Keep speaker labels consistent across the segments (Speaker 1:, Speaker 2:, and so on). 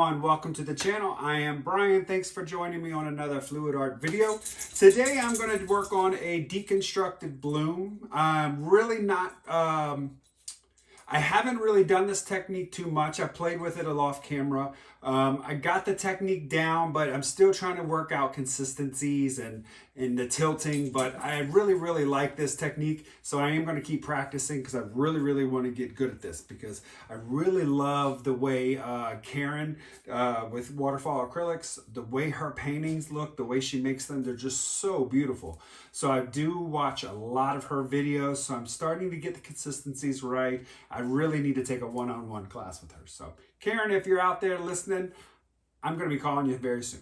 Speaker 1: everyone, welcome to the channel. I am Brian. Thanks for joining me on another fluid art video. Today I'm going to work on a deconstructed bloom. I haven't really done this technique too much. I played with it off camera. I got the technique down, but I'm still trying to work out consistencies and the tilting, but I really like this technique. So I am going to keep practicing because I really want to get good at this, because I really love the way Karen with Waterfall Acrylics, the way her paintings look, the way she makes them, they're just so beautiful. So I do watch a lot of her videos, so I'm starting to get the consistencies right. I really need to take a one-on-one class with her. So Karen, if you're out there listening, I'm going to be calling you very soon.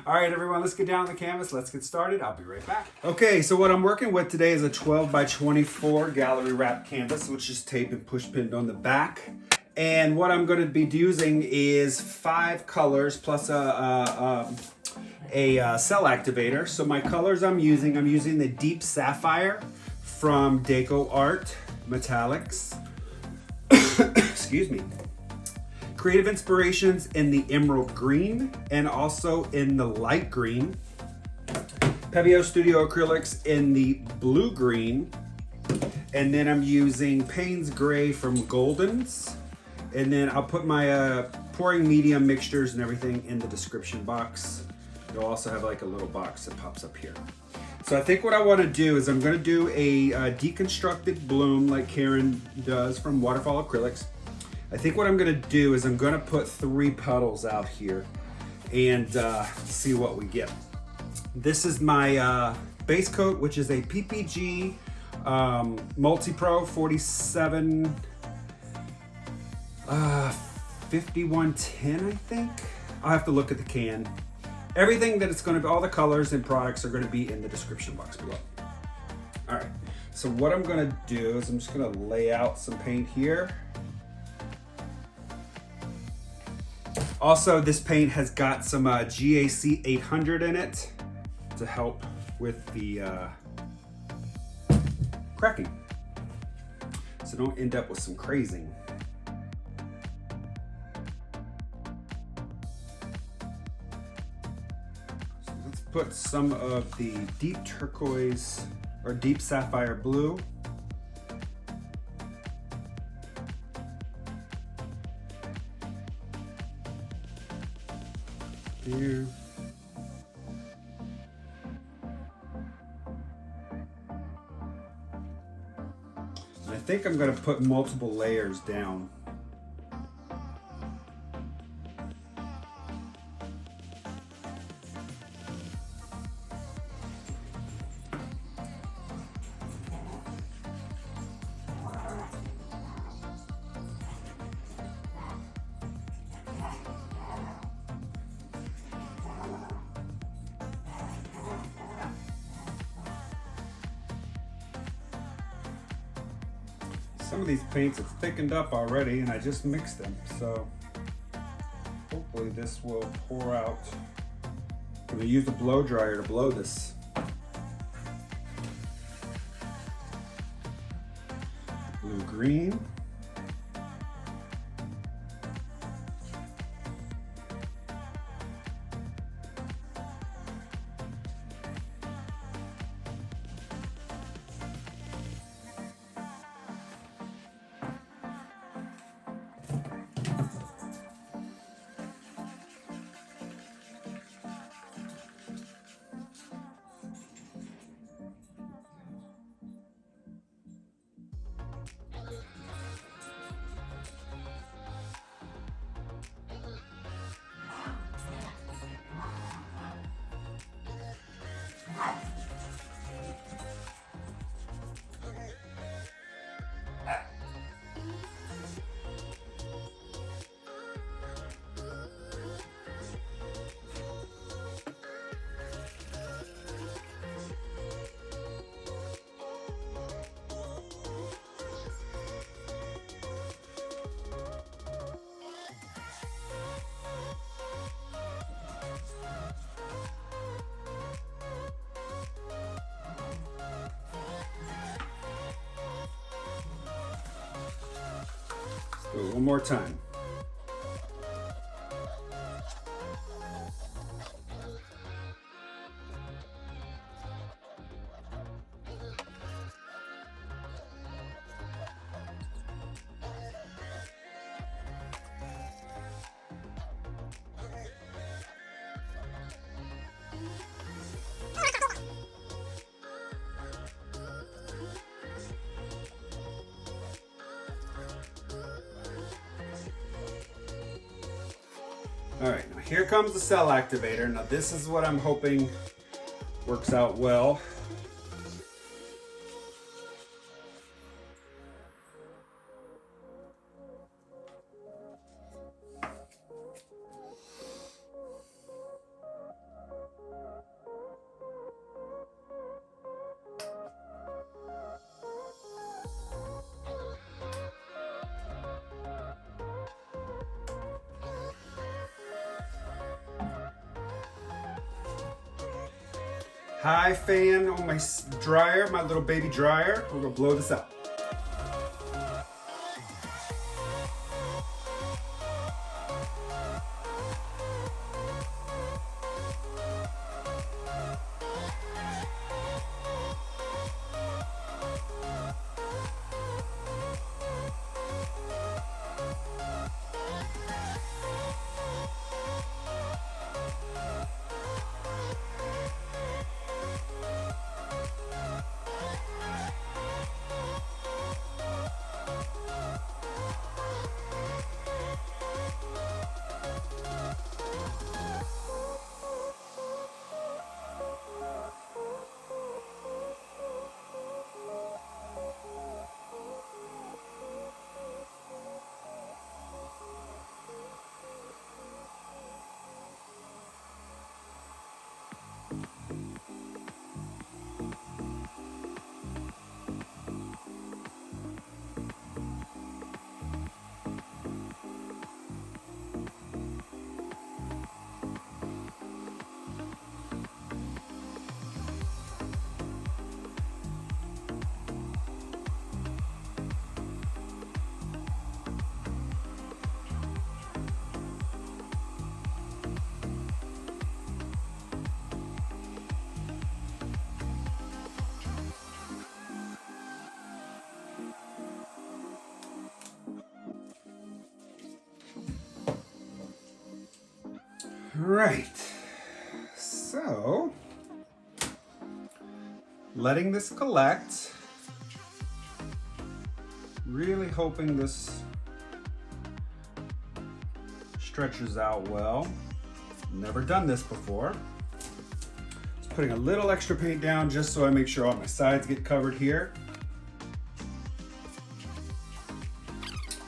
Speaker 1: All right, everyone, let's get down on the canvas. Let's get started. I'll be right back. Okay, so what I'm working with today is a 12 by 24 gallery wrap canvas, which is taped and push pinned on the back. And what I'm going to be using is 5 colors plus a cell activator. So my colors I'm using the deep Sapphire from DecoArt Metallics. Excuse me. Creative Inspirations in the emerald green and also in the light green. Pebeo Studio Acrylics in the blue green. And then I'm using Paynes gray from Goldens. And then I'll put my pouring medium mixtures and everything in the description box. You'll also have like a little box that pops up here. So I think what I want to do is I'm going to do a deconstructed bloom like Karen does from Waterfall Acrylics. I think what I'm going to do is I'm going to put 3 petals out here and see what we get. This is my base coat, which is a PPG Multi-Pro 47 5110, I think. I'll have to look at the can. Everything that it's going to be, all the colors and products are going to be in the description box below. All right, so what I'm going to do is I'm just going to lay out some paint here. Also, this paint has got some GAC 800 in it to help with the cracking, so don't end up with some crazing. So let's put some of the deep turquoise or deep sapphire blue. Here. I think I'm going to put multiple layers down. Some of these paints have thickened up already and I just mixed them, so hopefully this will pour out. I'm going to use a blow dryer to blow this. Blue green. Do it one more time. All right, now here comes the cell activator. Now this is what I'm hoping works out well. High fan on my dryer, my little baby dryer. We're gonna blow this out. Right, so letting this collect, really hoping this stretches out well. Never done this before. Just putting a little extra paint down just so I make sure all my sides get covered here.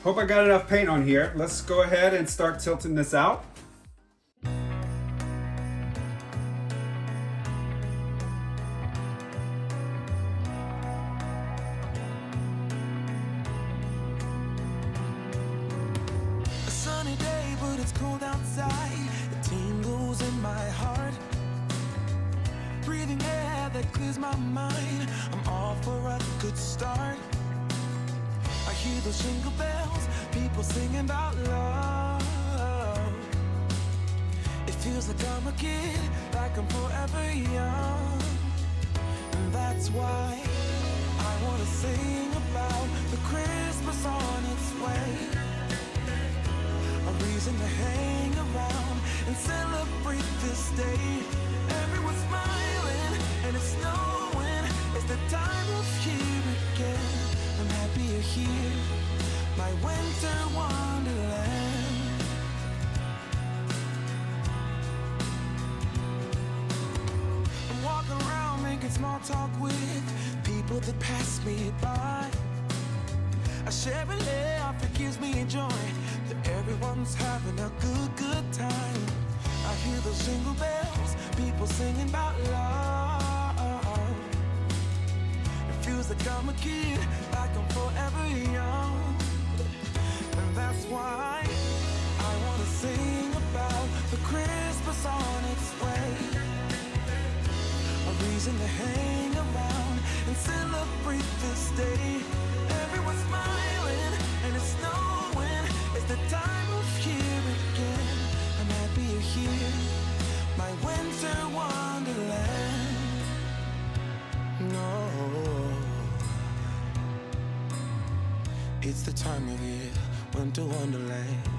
Speaker 1: Hope I got enough paint on here. Let's go ahead and start tilting this out.
Speaker 2: Jingle bells, people singing about love. It feels like I'm a kid, like I'm forever young. And that's why I want to sing about the Christmas on its way. A reason to hang around and celebrate this day. Everyone's smiling and it's snowing. It's the time of year again. I'm happy you're here, my winter wonderland. I'm walking around making small talk with people that pass me by. I share a laugh, it gives me joy that everyone's having a good time. I hear those jingle bells, people singing about love. Feels like I'm a kid, like I'm forever young. And that's why I want to sing about the Christmas on its way. A reason to hang around and celebrate this day. Everyone's smiling and it's snowing. It's the time of year again. I'm happy you're here, my winter wonderland. No, it's the time of year, winter wonderland.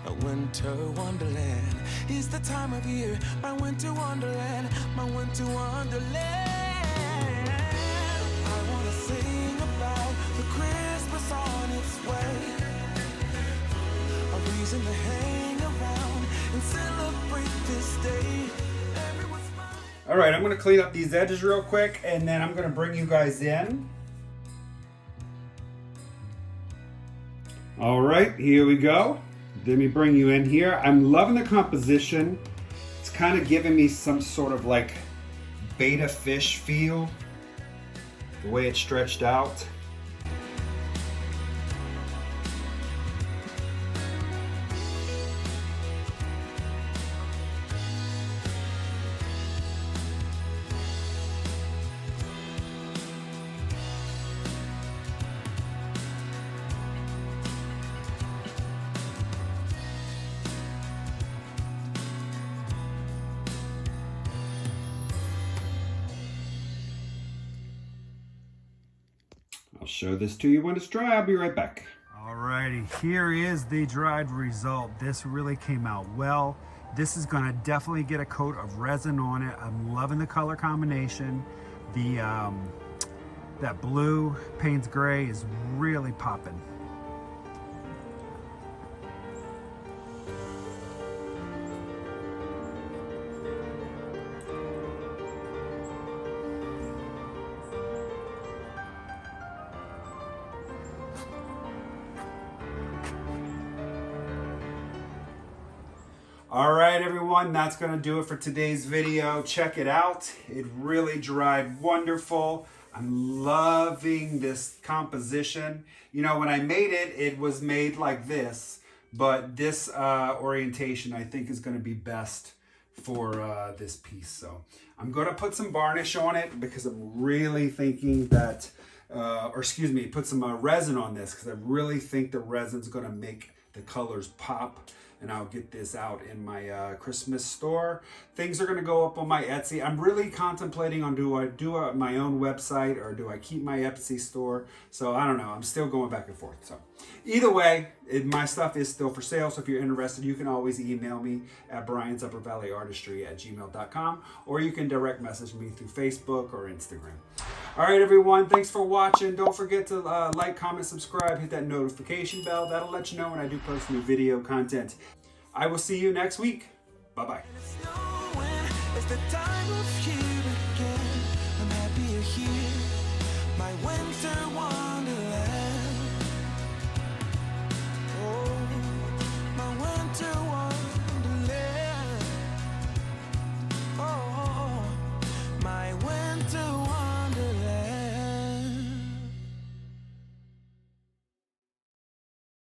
Speaker 2: My winter wonderland. It's the time of year, my winter wonderland. My winter wonderland. I wanna sing about the Christmas on its way. A reason to hang around and celebrate this day. Everyone's smiling.
Speaker 1: All right, I'm gonna clean up these edges real quick, and then I'm gonna bring you guys in. All right, here we go. Let me bring you in here. I'm loving the composition. It's kind of giving me some sort of like beta fish feel, the way it's stretched out. I'll show this to you when it's dry. I'll be right back. Alrighty, here is the dried result. This really came out well. This is gonna definitely get a coat of resin on it. I'm loving the color combination. The that blue Paynes gray is really popping. All right, everyone, that's gonna do it for today's video. Check it out. It really dried wonderful. I'm loving this composition. You know, when I made it, it was made like this, but this orientation I think is gonna be best for this piece. So I'm gonna put some varnish on it because I'm really thinking that, put some resin on this because I really think the resin's gonna make the colors pop. And I'll get this out in my Christmas store. Things are gonna go up on my Etsy. I'm really contemplating on do I do my own website or do I keep my Etsy store? So I don't know, I'm still going back and forth. So either way, my stuff is still for sale. So if you're interested, you can always email me at briansuppervalleyartistry@gmail.com, or you can direct message me through Facebook or Instagram. All right, everyone, thanks for watching. Don't forget to like, comment, subscribe, hit that notification bell. That'll let you know when I do post new video content. I will see you next week. Bye-bye.
Speaker 2: It's snowing, it's the time of year again. I'm happy you're here. My winter wonderland.